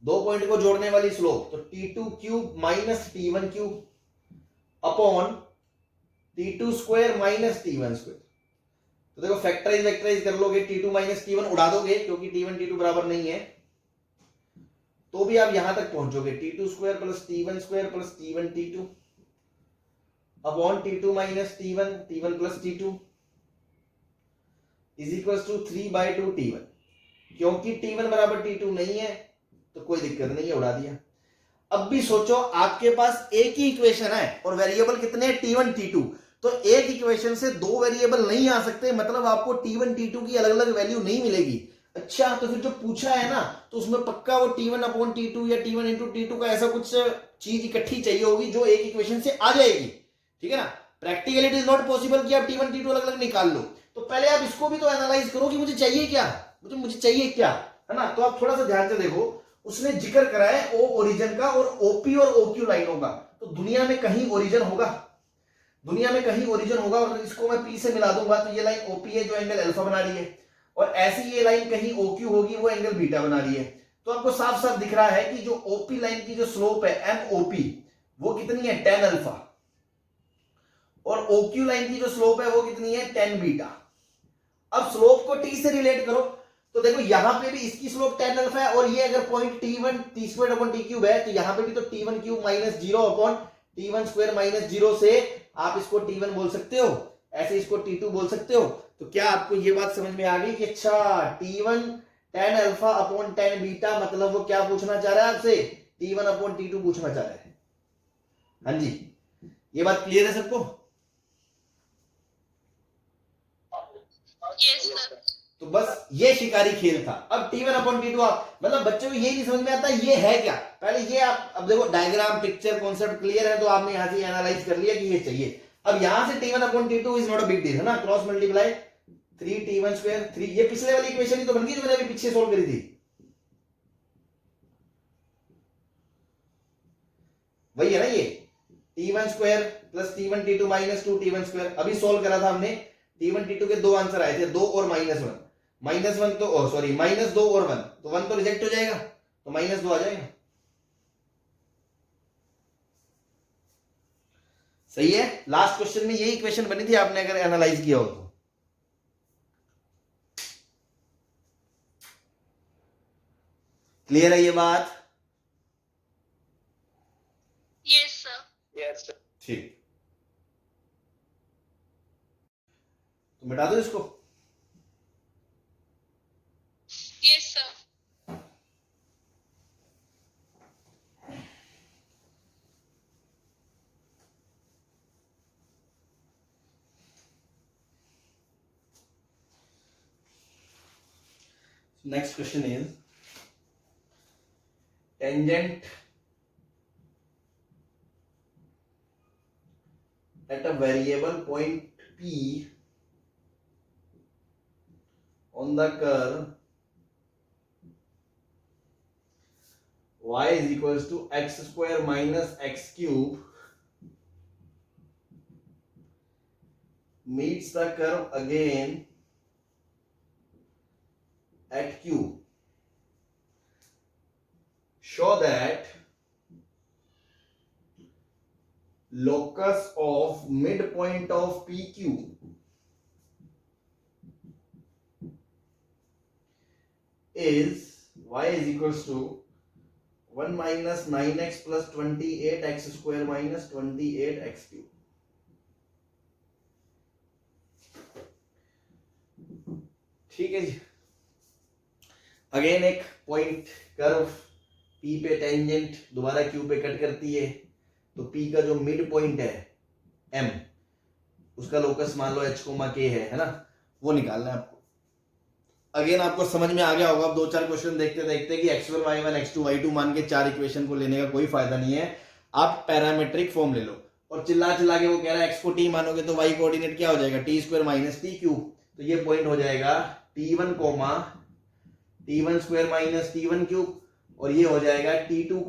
2 पॉइंट को जोड़ने वाली स्लोप, तो t2 cube minus t1 cube upon t2 square minus t1 square. तो देखो फैक्टराइज वेक्टराइज कर लोगे, t2 माइनस t1 उड़ा दोगे क्योंकि t1 t2 बराबर नहीं है, तो भी आप यहां तक पहुंचोगे t2 square plus t1 square plus t1 t2 upon t2 minus t1 t1 plus t2 is equal to 3/2 t1। क्योंकि t1 बराबर t2 नहीं है तो कोई दिक्कत नहीं है, उड़ा दिया। अब भी सोचो आपके पास एक ही इक्वेशन है और वेरिएबल कितने हैं t1 t2, तो एक इक्वेशन से 2 वेरिएबल नहीं आ सकते, मतलब आपको t1 t2 की अलग अलग वैल्यू नहीं मिलेगी। अच्छा तो फिर जो पूछा है ना तो उसमें पक्का वो t1 अपॉन t2 या t1 इंटू t2 का ऐसा कुछ चीज इकट्ठी चाहिए होगी जो एक इक्वेशन से आ जाएगी, ठीक है ना। Practically it is not possible कि आप t1 t2 अलग अलग निकाल लो। तो पहले आप इसको भी तो एनालाइज करो कि मुझे चाहिए क्या, मुझे चाहिए क्या, है ना। तो आप थोड़ा सा ध्यान से देखो, उसने जिक्र करा है ओ ओरिजिन का और ओपी और ओक्यू लाइनों का। तो दुनिया में कहीं ओरिजिन होगा, दुनिया में कहीं ओरिजिन होगा और इसको मैं पी से मिला दूंगा तो ये लाइन ओपी है जो एंगल अल्फा बना रही है, और ऐसी ये लाइन कहीं ओक्यू होगी वो एंगल बीटा बना रही है। तो आपको साफ साफ दिख रहा है कि जो ओपी लाइन की जो स्लोप है एमओपी वो कितनी है 10 अल्फा, और ओक्यू लाइन की जो स्लोप है वो कितनी है 10 बीटा। अब स्लोप को टी से रिलेट करो तो देखो यहां पे भी इसकी स्लोप 10 अल्फा है, और ये अगर point t1 t square upon t cube है तो यहां पे भी तो t1 cube minus 0 upon t1 square minus 0 से आप इसको t1 बोल सकते हो, ऐसे इसको t2 बोल सकते हो। तो क्या आपको ये बात समझ में आ गई कि अच्छा t1 10 अल्फा अपॉन 10 बीटा, मतलब वो क्या पूछना चाह रहा है आपसे, t1 अपॉन t2 पूछना चाह रहा है। हाँ जी, ये बात क्लियर है सबको? Yes, sir. तो बस ये शिकारी खेल था। अब t1 अपॉन t2 आप, मतलब बच्चों को ये नहीं समझ में आता ये है क्या, पहले ये आप, अब देखो डायग्राम पिक्चर कॉन्सेप्ट क्लियर है तो आपने यहां से एनालाइज कर लिया कि ये चाहिए। अब यहां से t1 upon t2 is not a big deal, है ना, क्रॉस मल्टीप्लाई 3t1 स्क्वायर 3, ये पिछले वाली इक्वेशन ही तो बन गई जो मैंने अभी पीछे सोल्व करी थी, वही है ना ये t1 square plus t1 t2 minus 2t1 square. अभी सोल्व करा था हमने, t1 t2 के दो आंसर आए थे, 2 और -1, -1 तो सॉरी -2 और 1, तो 1 तो रिजेक्ट हो जाएगा तो -2 आ जाएगा। सही है, लास्ट क्वेश्चन में यही इक्वेशन बनी थी आपने अगर एनालाइज किया हो तो। क्लियर है ये बात? Yes, sir. Yes, sir. ठीक, तो मिटा दो इसको। Yes, sir. Next question is tangent at a variable point P on the curve y is equals to x square minus x cube meets the curve again at Q. Show that locus of midpoint of PQ is y is equals to 1 minus 9x plus 28x square minus 28x cube. ठीक है जी, again एक point curve P पे tangent दोबारा Q पे cut करती है, तो P का जो मिड पॉइंट है M, उसका लोकस मान लो h, k है ना, वो निकालना है आपको। अगेन आपको समझ में आ गया होगा, अब 2-4 क्वेश्चन देखते देखते कि x1 y1 x2 y2 मान के 4 इक्वेशन को लेने का कोई फायदा नहीं है, आप पैरामेट्रिक फॉर्म ले लो। और चिल्ला चिल्ला के वो कह रहा है x को t मानोगे तो y कोऑर्डिनेट क्या हो जाएगा t square minus t cube, तो ये पॉइंट हो जाएगा t1 t1 square minus t1 cube, और ये हो जाएगा t2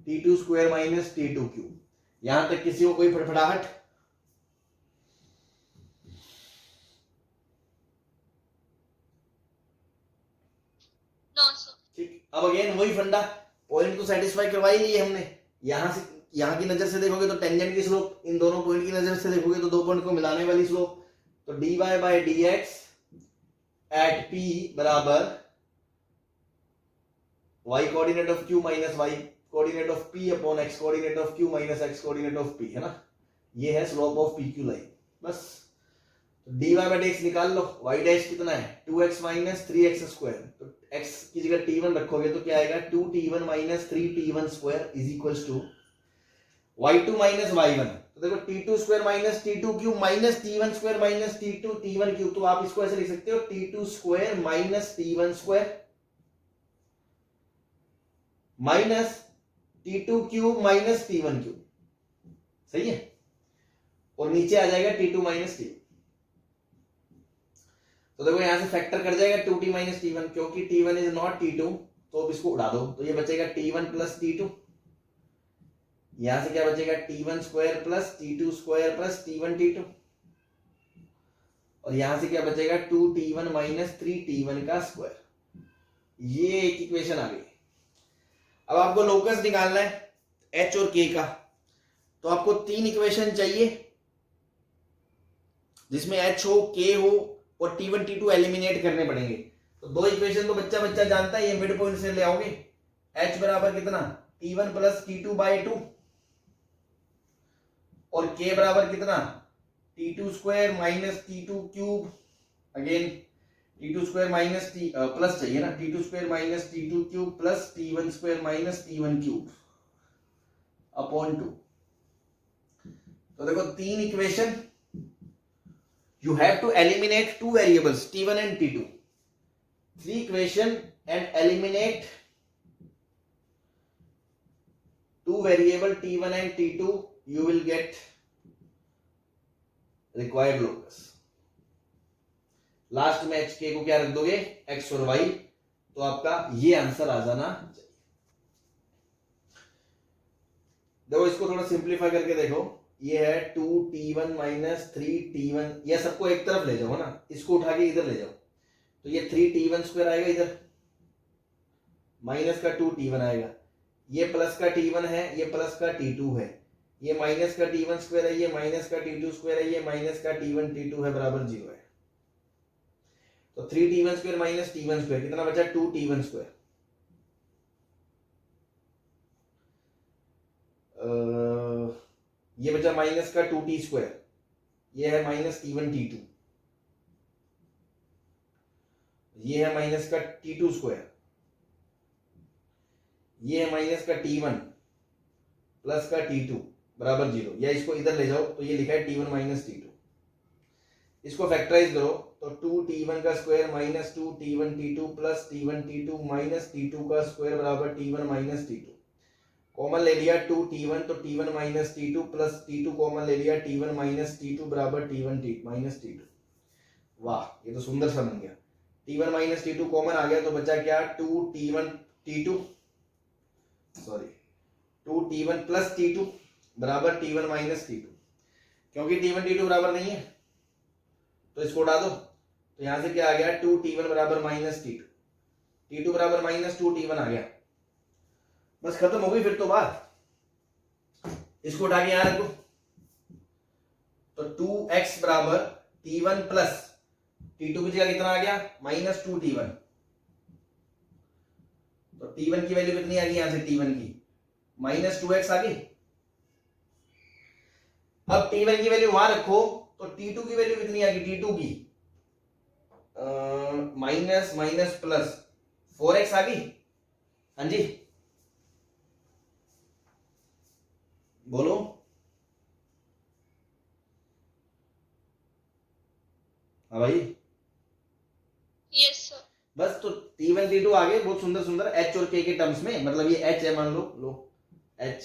t2 square minus t2 cube. यहां तक किसी को कोई फड़फड़ाहट? No, sir. ठीक, अब अगेन वही फंडा, पॉइंट को सेटिस्फाई करवा ही लिए हमने। यहां से यहां की नजर से देखोगे तो टेंजेंट की स्लोप, इन दोनों पॉइंट की नजर से देखोगे तो दो पॉइंट को मिलाने वाली स्लोप, तो dy by dx at p बराबर y coordinate of q minus y coordinate of p upon x coordinate of q minus x coordinate of p, है ना, ये है स्लोप ऑफ pq लाइन। बस तो dy बाय dx निकाल लो, y dash कितना है 2x माइनस 3x स्क्वायर, तो x की जगह t1 रखोगे तो क्या आएगा 2t1 minus 3t1 square is equals to y2 minus y1, तो देखो t2 square minus t2 cube minus t1 square minus t2 t1 cube, तो आप इसको ऐसे लिख सकते हो t2 square minus t1 square minus t2 cube minus t1 cube, सही है, और नीचे आ जाएगा t2 माइनस t, तो देखो यहां से फैक्टर कर जाएगा 2t माइनस t1, क्योंकि t1 इज नॉट t2 तो अब इसको उड़ा दो, तो ये बचेगा t1 प्लस t2, यहां से क्या बचेगा T1 square plus T2 square plus T1 T2, और यहां से क्या बचेगा 2T1 माइनस 3T1 का स्क्वायर। ये एक इक्वेशन आ गई। अब आपको लोकस निकालना है H और K का, तो आपको 3 इक्वेशन चाहिए जिसमें H हो K हो और T1 T2 एलिमिनेट करने पड़ेंगे। तो 2 इक्वेशन तो बच्चा बच्चा जानता है, ये मिड पॉइंट से ले आओगे। H बराबर कितना T1 प्लस T2 बाई 2 और K बराबर कितना T2 square minus T2 cube, again T2 square minus T plus चाहिए ना, T2 square minus T2 cube plus T1 square minus T1 cube upon 2। तो देखो 3 equation, you have to eliminate 2 variables T1 and T2, 3 equation and eliminate 2 variable T1 and T2, you will get required locus। Last में HK को क्या रख दोगे X और Y, तो आपका ये आंसर आ जाना चाहिए। देखो इसको थोड़ा सिंप्लीफाई करके देखो, ये है 2T1 माइनस 3T1, ये सबको एक तरफ ले जाओ ना, इसको उठा के इधर ले जाओ, तो ये 3T1 स्क्वायर आएगा, इधर माइनस का 2T1 आएगा, ये प्लस का T1 है, ये प्लस का T2 है, ये माइनस का T1 स्क्वायर है, ये माइनस का T2 स्क्वायर है, ये माइनस का T1 T2 है बराबर 0 है। तो 3T1 square minus T1 square कितना बचा 2T1 स्क्वायर, ये बचा माइनस का 2T स्क्वायर, ये है माइनस T1 T2, ये है माइनस का T2 स्क्वायर, ये है माइनस का T1 प्लस का T2 बराबर 0, या इसको इधर ले जाओ तो ये लिखा है T1 माइनस T2, इसको फैक्टराइज करो तो 2T1 का square minus 2T1 T2 plus T1 T2 minus T2 का स्क्वायर बराबर T1 माइनस T2, कॉमन ले लिया 2T1 तो T1 minus T2 plus T2 common ले लिया T1 माइनस T2 बराबर T1 माइनस T2। वाह ये तो सुंदर सा बन गया, T1 माइनस T2 कॉमन आ गया तो बचा क्या 2T1 T2 sorry 2T1 plus T2 बराबर T1 माइनस T2, क्योंकि T1 T2 बराबर नहीं है तो इसको उड़ा दो, तो यहां से क्या आ गया 2T1 बराबर माइनस T2, T2 बराबर माइनस 2T1 आ गया, बस खत्म हो गई फिर तो बात। इसको उठा के यहां रखो तो 2x बराबर T1 प्लस T2 की जगह कितना आ गया माइनस 2T1, तो T1 की वैल्यू कितनी आ गई यहां से T1 की माइनस 2x आ गई। अब T1 की वैल्यू वहां रखो तो T2 की वैल्यू कितनी आ गई T2 की माइनस माइनस प्लस 4x आ गई। हाँ जी बोलो, हाँ भाई यस सर। बस तो T1 T2 आ गए, बहुत सुंदर सुंदर H और K के टर्म्स में, मतलब ये H है मान लो, लो H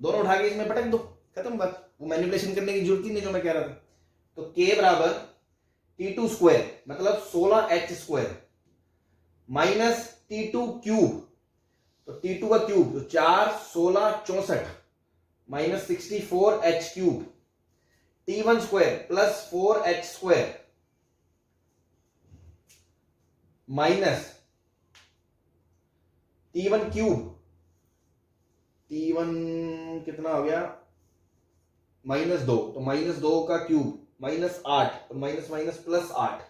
दोनों उठा के इसमें पटक दो, खत्म बात, वो मैनिपुलेशन करने की जरूरत ही नहीं जो मैं कह रहा था। तो K बराबर T2 स्क्वायर मतलब 16H square minus T2 cube, तो T2 का क्यूब तो 4 16 64 minus 64H cube, T1 square plus 4H square minus T1 cube, T1 कितना हो गया माइनस 2, तो माइनस 2 का क्यूब माइनस 8 और minus minus plus 8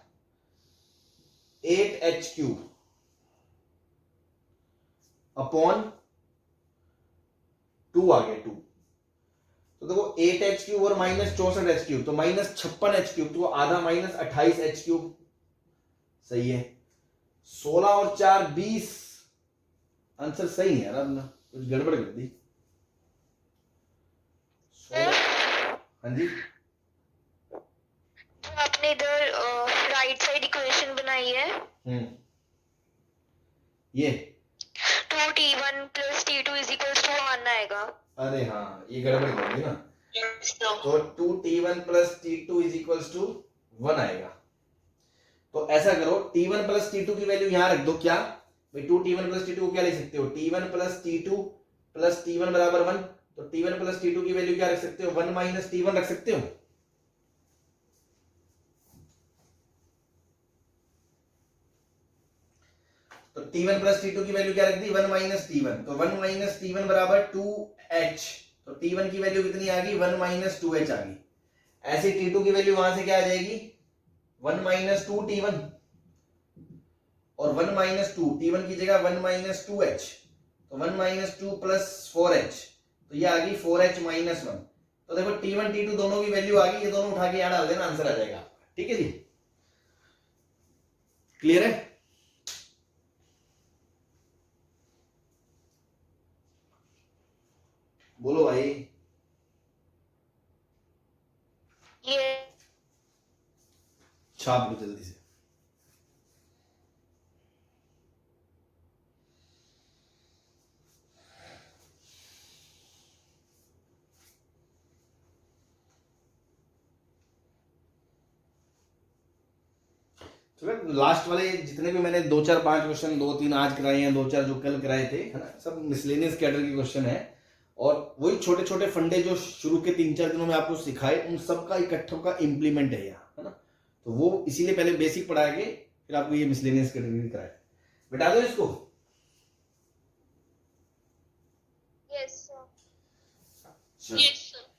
8H cube upon 2 आ गया 2, तो देखो 8H क्यूब और माइनस 64H क्यूब तो माइनस 56H क्यूब, तो आधा माइनस 28H क्यूब, सही है। 16 और 4 20, आंसर सही है यार, अपना कुछ गड़बड़ कर दी। हाँ जी तो आपने इधर राइट साइड इक्वेशन बनाई है, ये 2T1 plus T2 is equals to 1 आएगा। अरे हाँ ये गड़बड़ कर दी ना, तो 2T1 plus T2 is equals to 1 आएगा। तो ऐसा करो T1 प्लस T2 की वैल्यू यहां रख दो, क्या भाई 2T1 प्लस T2 को क्या लिख सकते हो T1 plus T2 plus T1 बराबर 1, तो T1 प्लस T2 की वैल्यू क्या रख सकते हो, 1 माइनस T1 रख सकते हो। तो T1 प्लस T2 की वैल्यू क्या रख दी, 1 माइनस T1, तो 1 माइनस T1 बराबर 2H, तो T1 की वैल्यू कितनी आ गई, 1 माइनस 2H आ गई। ऐसे T2 की वैल्यू वहां से क्या आ जाएगी, 1 माइनस 2T1, और 1 माइनस 2 T1 की जगह 1 माइनस 2H, तो 1 माइनस 2 प्लस 4H, तो ये आ गई 4H माइनस 1। तो देखो T1 T2 दोनों की वैल्यू आ गई, ये दोनों उठा के यहां डाल देना, आंसर आ जाएगा। ठीक है जी, क्लियर है। बोलो भाई। ये छाप लो जल्दी से। लास्ट वाले जितने भी मैंने 2 4 5 क्वेश्चन, 2 3 आज कराए हैं, 2 4 जो कल कराए थे, है ना, सब मिसलेनियस कैडर के क्वेश्चन है। और वही छोटे छोटे फंडे जो शुरू के 3 4 दिनों में आपको सिखाए, उन सबका इकट्ठों का इम्प्लीमेंट है यहाँ, है ना। तो वो इसीलिए पहले बेसिक पढ़ा के फिर आपको ये मिसलेनियस कैटेगरी कराए। बिठा दो इसको। Yes sir. चलो। Yes sir.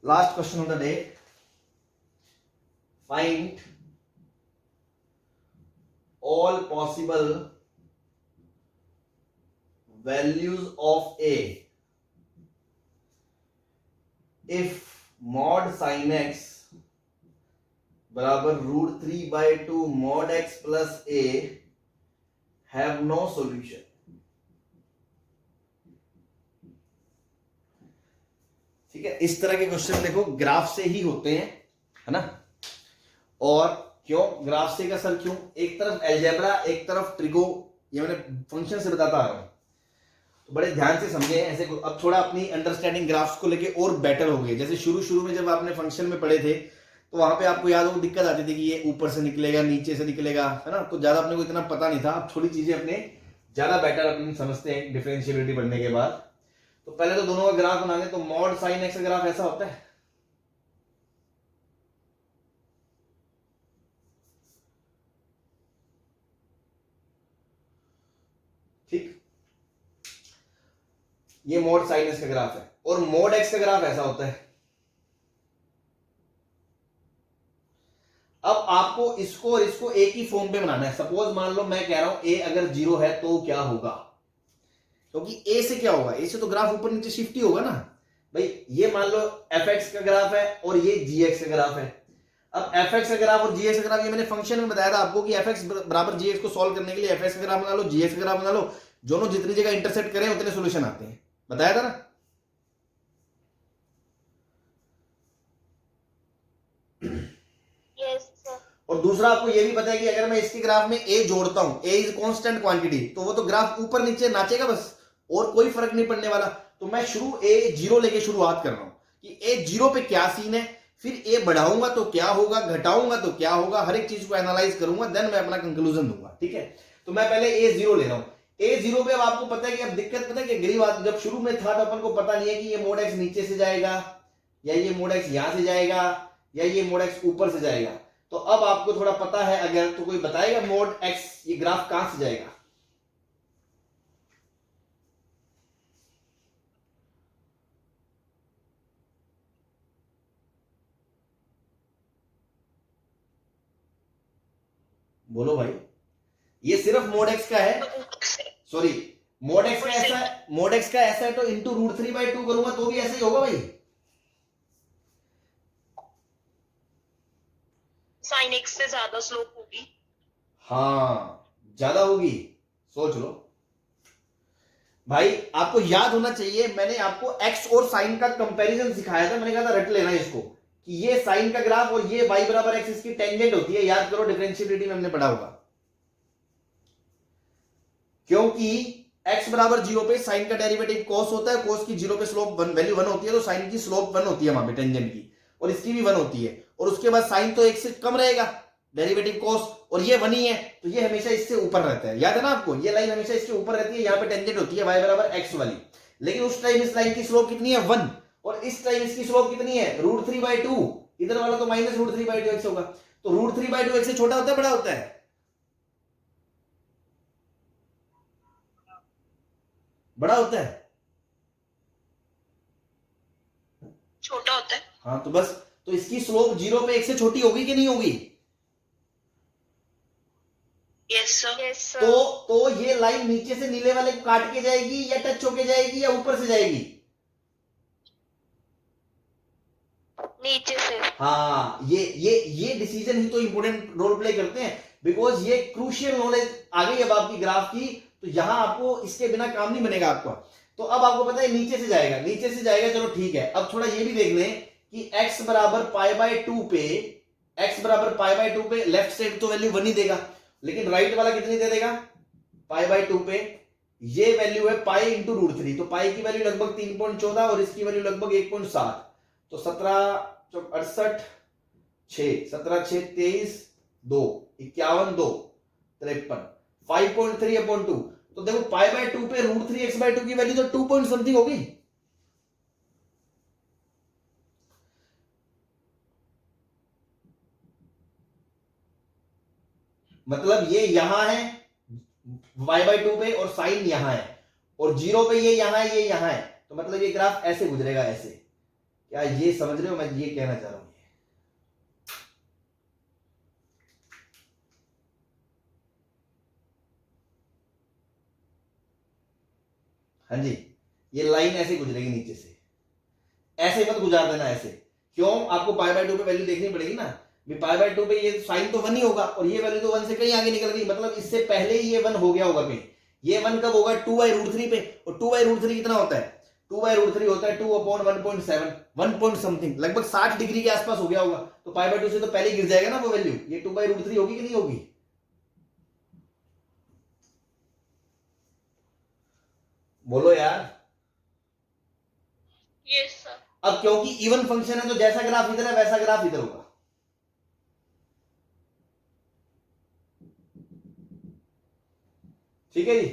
Last question of the day. Find all possible values of A if mod sin x बराबर √3/2 mod x plus A have no solution. ठीक है, इस तरह के क्वेश्चन देखो ग्राफ से ही होते हैं, है ना। और क्यों ग्राफ से का सर, क्यों, एक तरफ अलजेब्रा एक तरफ ट्रिगो, ये मैंने फंक्शन से बताता आ रहा हूं, तो बड़े ध्यान से समझे ऐसे। अब थोड़ा अपनी अंडरस्टैंडिंग ग्राफ्स को लेके और बेटर हो गई। जैसे शुरू में जब आपने फंक्शन में पढ़े थे, तो वहां पे आपको याद हो दिक्कत आती थी कि ये ऊपर से निकलेगा नीचे से निकलेगा, है ना, तो ज्यादा अपने को इतना पता नहीं था। अब थोड़ी चीजें अपने ज्यादा बेटर अपने समझते हैं डिफरेंशियबिलिटी पढ़ने के बाद। तो पहले तो दोनों का ग्राफ बनाने, तो मॉड साइन एक्स का ग्राफ ऐसा होता है, ठीक, ये मॉड साइन एक्स का ग्राफ है। और मॉड एक्स का ग्राफ ऐसा होता है। अब आपको इसको और इसको एक ही फॉर्म पे बनाना है। सपोज मान लो मैं कह रहा हूं ए अगर 0 है तो क्या होगा, क्योंकि ए से क्या होगा, ए से तो ग्राफ ऊपर नीचे शिफ्ट ही होगा ना भाई। ये मान लो एफ एक्स का ग्राफ है और ये जी एक्स का ग्राफ है। अब एफ एक्स का ग्राफ और जी एक्स का ग्राफ, ये मैंने फंक्शन में बताया था आपको कि एफ एक्स बराबर जी एक्स को सॉल्व करने के लिए एफ एक्स का ग्राफ बना लो, जी एक्स का ग्राफ बना लो, दोनों जितनी जगह इंटरसेक्ट करें उतने सोल्यूशन आते हैं, बताया था ना। और दूसरा आपको ये भी पता है कि अगर मैं इसके ग्राफ में ए जोड़ता हूं, ए इज कांस्टेंट क्वांटिटी, तो वो तो ग्राफ ऊपर नीचे नाचेगा बस, और कोई फर्क नहीं पड़ने वाला। तो मैं शुरू ए 0 लेके शुरुआत कर रहा हूं कि ए 0 पे क्या सीन है, फिर ए बढ़ाऊंगा तो क्या होगा, घटाऊंगा तो क्या होगा, हर एक चीज को एनालाइज करूंगा, देन मैं अपना कंक्लूजन दूंगा। ठीक है, तो मैं पहले ए 0 ले रहा हूं। ए 0 पे अब आपको पता है कि अब दिक्कत पता है कि गरीब आदमी, जब शुरू में था तो अपन को पता नहीं है कि ये मोड एक्स नीचे से जाएगा या ये मोड एक्स यहां से जाएगा या ये मोड एक्स ऊपर से जाएगा। तो अब आपको थोड़ा पता है अगर, तो कोई बताएगा मोड एक्स ये ग्राफ कहां से जाएगा। बोलो भाई, ये सिर्फ मोड एक्स का है, सॉरी मोड एक्स का ऐसा, मोड एक्स का ऐसा है तो इंटू √3/2 करूंगा तो भी ऐसा ही होगा भाई। साइन एक्स से ज्यादा स्लोप होगी। हाँ ज्यादा होगी, सोच लो भाई। आपको याद होना चाहिए, मैंने आपको एक्स और साइन का कंपैरिजन सिखाया था, मैंने कहा था रट लेना इसको कि ये साइन का ग्राफ और ये y बराबर एक्स इसकी टेंजेंट होती है। याद करो, डिफरेंशिएबिलिटी में हमने पढ़ा होगा, क्योंकि x बराबर 0 पे साइन का डेरिवेटिव cos होता है, cos की 0 पे स्लोप वैल्यू 1 होती है, तो साइन की स्लोप 1 होती है वहां पे टेंजेंट की, और इसकी भी 1 होती है। और उसके बाद साइन तो 1 से कम रहेगा, डेरिवेटिव कॉस, और ये 1 ही है तो ये हमेशा इससे ऊपर रहता है। याद है ना आपको, ये लाइन हमेशा इसके ऊपर रहती है, यहाँ पे टेंजेंट होती है y बराबर x वाली। लेकिन उस टाइम इस लाइन की स्लोप कितनी है 1, और इस टाइम इसकी स्लोप कितनी है √3/2। इधर वाला तो -√3/2x होगा। तो √3/2x से छोटा होता है बड़ा होता है? बड़ा होता है। छोटा होता है। हाँ तो बस, तो इसकी स्लोप 0 पे x से छोटी होगी कि नहीं होगी? Yes sir. तो ये लाइन नीचे से नीले वाले को काट के जाएगी या टच होके जाएगी या ऊपर से जाएगी? नीचे से। हाँ, ये डिसीजन ही तो इंपोर्टेंट रोल प्ले करते हैं, बिकॉज ये क्रूशियल नॉलेज आ गई अब आपकी ग्राफ की, तो यहां आपको इसके बिना काम नहीं बनेगा आपका। तो अब आपको पता है नीचे से जाएगा, नीचे से जाएगा, चलो ठीक है। अब थोड़ा ये भी देख लें कि x बराबर π/2 पे लेफ्ट साइड तो वैल्यू 1 ही देगा, लेकिन राइट वाला कितनी दे देगा π/2 पे? ये वैल्यू है पाई इंटू √3, तो पाई की वैल्यू लगभग 3.14 और इसकी वैल्यू लगभग 1.7, तो 17 68 6 17 6 23 2 51 2 53 5.3/2। तो देखो π/2 पे √3x/2 की वैल्यू तो 2 पॉइंट समथिंग होगी। मतलब ये यहां है y/2 पे और साइन यहां है, और 0 पे ये यहां है, ये यहां है, तो मतलब ये ग्राफ ऐसे गुजरेगा, ऐसे। क्या ये समझ रहे हो मैं ये कहना चाह रहा हूं? हाँ जी, ये लाइन ऐसे गुजरेगी नीचे से, ऐसे मत गुजार देना ऐसे। क्यों? आपको π/2 पे वैल्यू देखनी पड़ेगी ना, π/2 पे ये साइन तो 1 ही होगा, और ये वैल्यू तो 1 से कहीं आगे निकल गई, मतलब इससे पहले ही ये 1 हो गया होगा कहीं। ये 1 कब होगा? 2/√3 पे, और 2/√3 कितना होता है? 2/√3 होता है 2/1.7, 1 पॉइंट समथिंग, लगभग 60 डिग्री के आसपास हो गया होगा। तो π/2 से तो पहले गिर जाएगा ना वो वैल्यू। ये 2/√3 होगी कि नहीं होगी? बोलो यार। Yes sir. अब क्योंकि इवन फंक्शन है तो जैसा ग्राफ इधर है वैसा ग्राफ इधर होगा। ठीक है जी।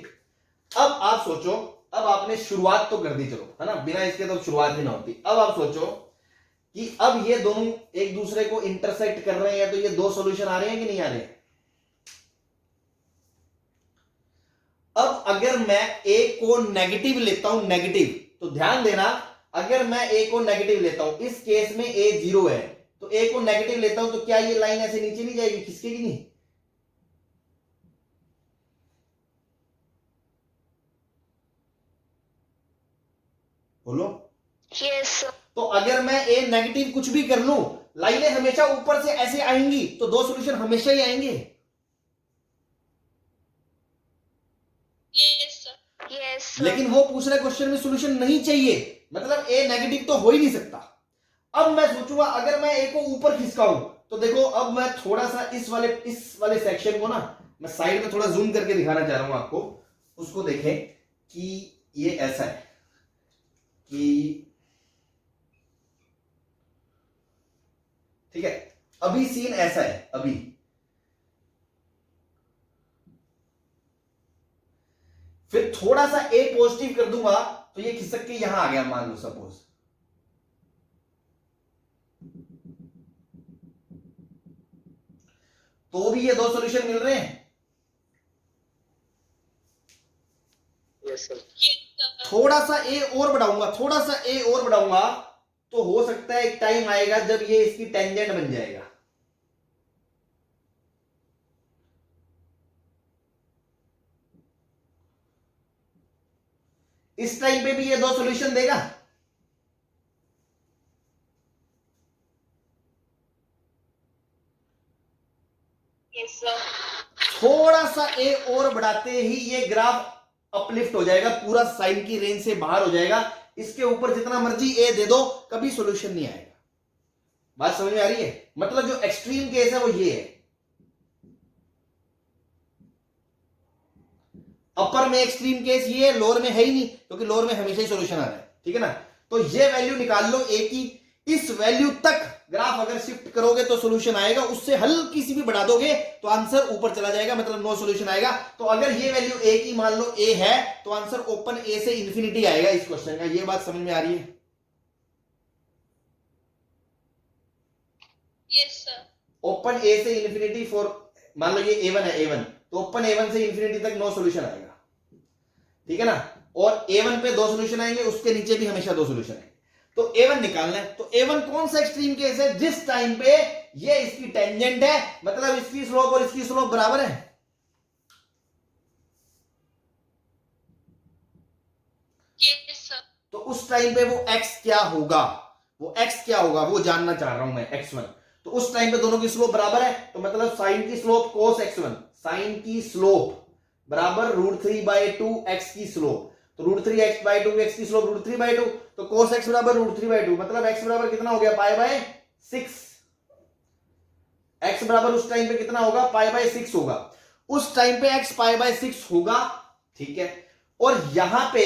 अब आप सोचो, अब आपने शुरुआत तो कर दी, चलो, है ना, बिना इसके तो शुरुआत ही ना होती। अब आप सोचो कि अब ये दोनों एक दूसरे को इंटरसेक्ट कर रहे हैं, तो ये दो सॉल्यूशन आ रहे हैं कि नहीं आ रहे हैं? अब अगर मैं a को नेगेटिव लेता हूं, नेगेटिव, तो ध्यान देना, अगर मैं a को नेगेटिव लेता हूं, इस केस में a 0 है, तो a को नेगेटिव लेता हूं, तो क्या ये लाइन ऐसे नीचे नहीं जाएगी, खिसकेगी नहीं? बोलो। Yes sir. तो अगर मैं a नेगेटिव कुछ भी कर लूं, लाइनें हमेशा ऊपर से ऐसे आएंगी, तो दो सॉल्यूशन हमेशा ही आएंगे। यस। लेकिन वो पूछ रहे क्वेश्चन में सॉल्यूशन नहीं चाहिए, मतलब a नेगेटिव तो हो ही नहीं सकता। अब मैं सोचूंगा अगर मैं a को ऊपर खिसकाऊं, तो देखो अब मैं थोड़ा सा इस वाले सेक्शन को ना, मैं साइड में थोड़ा जूम करके दिखाना चाह रहा हूं आपको, उसको देखें कि ये ऐसा है कि, ठीक है, अभी सीन ऐसा है, अभी फिर थोड़ा सा a पॉजिटिव कर दूंगा तो ये खिसक के यहां आ गया, मान लो सपोज, तो भी ये दो सॉल्यूशन मिल रहे हैं। Yes sir. थोड़ा सा a और बढ़ाऊंगा, थोड़ा सा a और बढ़ाऊंगा, तो हो सकता है एक टाइम आएगा जब ये इसकी टेंजेंट बन जाएगा। इस टाइम पे भी ये दो सॉल्यूशन देगा। Yes sir. थोड़ा सा a और बढ़ाते ही ये ग्राफ अपलिफ्ट हो जाएगा, पूरा साइन की रेंज से बाहर हो जाएगा। इसके ऊपर जितना मर्जी a दे दो, कभी सॉल्यूशन नहीं आएगा। बात समझ में आ रही है? मतलब जो एक्सट्रीम केस है वो ये है। अपर में एक्सट्रीम केस ये है, लोअर में है ही नहीं, क्योंकि लोअर में हमेशा ही सॉल्यूशन आ रहा है। ठीक है ना? तो ये वैल्यू निकाल लो a की, इस वैल्यू तक ग्राफ अगर शिफ्ट करोगे तो सॉल्यूशन आएगा, उससे हल्की सी भी बढ़ा दोगे तो आंसर ऊपर चला जाएगा, मतलब नो सॉल्यूशन आएगा। तो अगर ये वैल्यू ए की मान लो ए है तो आंसर ओपन ए से इंफिनिटी आएगा इस क्वेश्चन का। ये बात समझ में आ रही है? Yes sir. ओपन ए से इंफिनिटी फॉर, मान लो ये A1 है, A1 तो ओपन A1 से इंफिनिटी तक नो सॉल्यूशन आएगा, ठीक है ना। और A1 पे 2 सॉल्यूशन आएंगे, उसके नीचे भी हमेशा 2 सॉल्यूशन आएंगे। तो A1 निकालना है, तो A1 कौन सा एक्सट्रीम केस है? जिस टाइम पे ये इसकी टेंजेंट है, मतलब इसकी स्लोप और इसकी स्लोप बराबर है। Yes sir. तो उस टाइम पे वो x क्या होगा, वो x क्या होगा वो जानना चाह रहा हूं मैं, x1। तो उस टाइम पे दोनों की स्लोप बराबर है, तो मतलब साइन की स्लोप cos x1, साइन की स्लोप बराबर √3/2 x की स्लोप। तो √3x/2 x की स्लोप √3/2, तो cos x बराबर √3/2, मतलब x बराबर कितना हो गया, π/6। x बराबर उस टाइम पे कितना होगा, π/6 होगा। उस टाइम पे x π/6 होगा, ठीक है। और यहां पे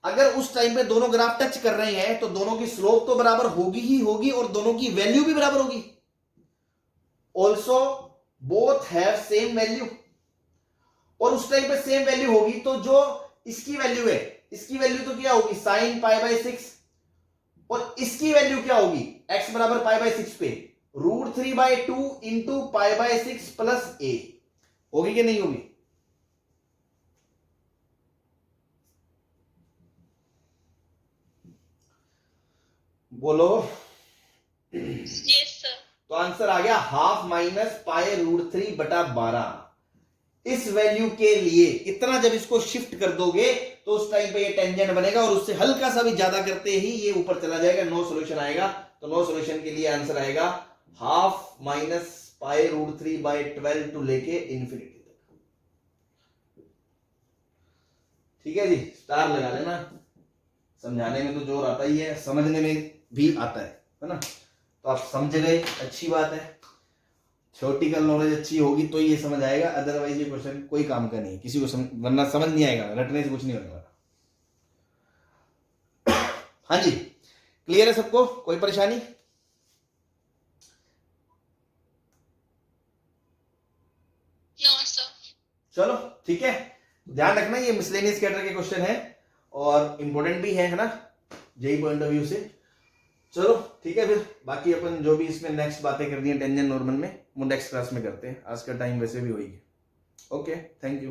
अगर उस टाइम पे दोनों ग्राफ टच कर रहे हैं तो दोनों की स्लोप तो बराबर होगी ही होगी और दोनों की वैल्यू भी बराबर होगी। Also both have same value, और उस टाइम पे सेम वैल्यू होगी तो जो इसकी वैल्यू है, इसकी वैल्यू तो क्या होगी, साइन π/6, और इसकी वैल्यू क्या होगी, x बराबर π/6 पे √3/2 इंटू π/6 प्लस a, होगी कि नहीं होगी? बोलो। Yes sir. तो आंसर आ गया हाफ माइनस π√3/12। इस वैल्यू के लिए इतना जब इसको शिफ्ट कर दोगे तो उस टाइम पे ये टेंजेंट बनेगा, और उससे हल्का सा भी ज्यादा करते ही ये ऊपर चला जाएगा, नो सॉल्यूशन आएगा। तो नो सॉल्यूशन के लिए आंसर आएगा हाफ माइनस π√3/12 टू लेके इंफिनिटी तक। ठीक है जी, स्टार लगा लेना। समझाने में तो जोर आता ही है, समझने में भी आता है ना। तो आप समझ गए, अच्छी बात है। थ्योरेटिकल नॉलेज अच्छी होगी तो ये समझ आएगा, अदरवाइज ये क्वेश्चन कोई काम का नहीं है किसी को वरना समझ नहीं आएगा, रटने से कुछ नहीं होने वाला। हाँ जी, क्लियर है सबको, कोई परेशानी? No sir. चलो ठीक है, ध्यान रखना ये मिसलेनियस कैटर के क्वेश्चन है और इंपॉर्टेंट भी है ना, जेई पॉइंट ऑफ व्यू से। चलो ठीक है, फिर बाकी अपन जो भी इसमें नेक्स्ट बातें करनी है टेंजेंट नॉर्मल में वो नेक्स्ट क्लास में करते हैं। आज का टाइम वैसे भी होगी। Okay, thank you.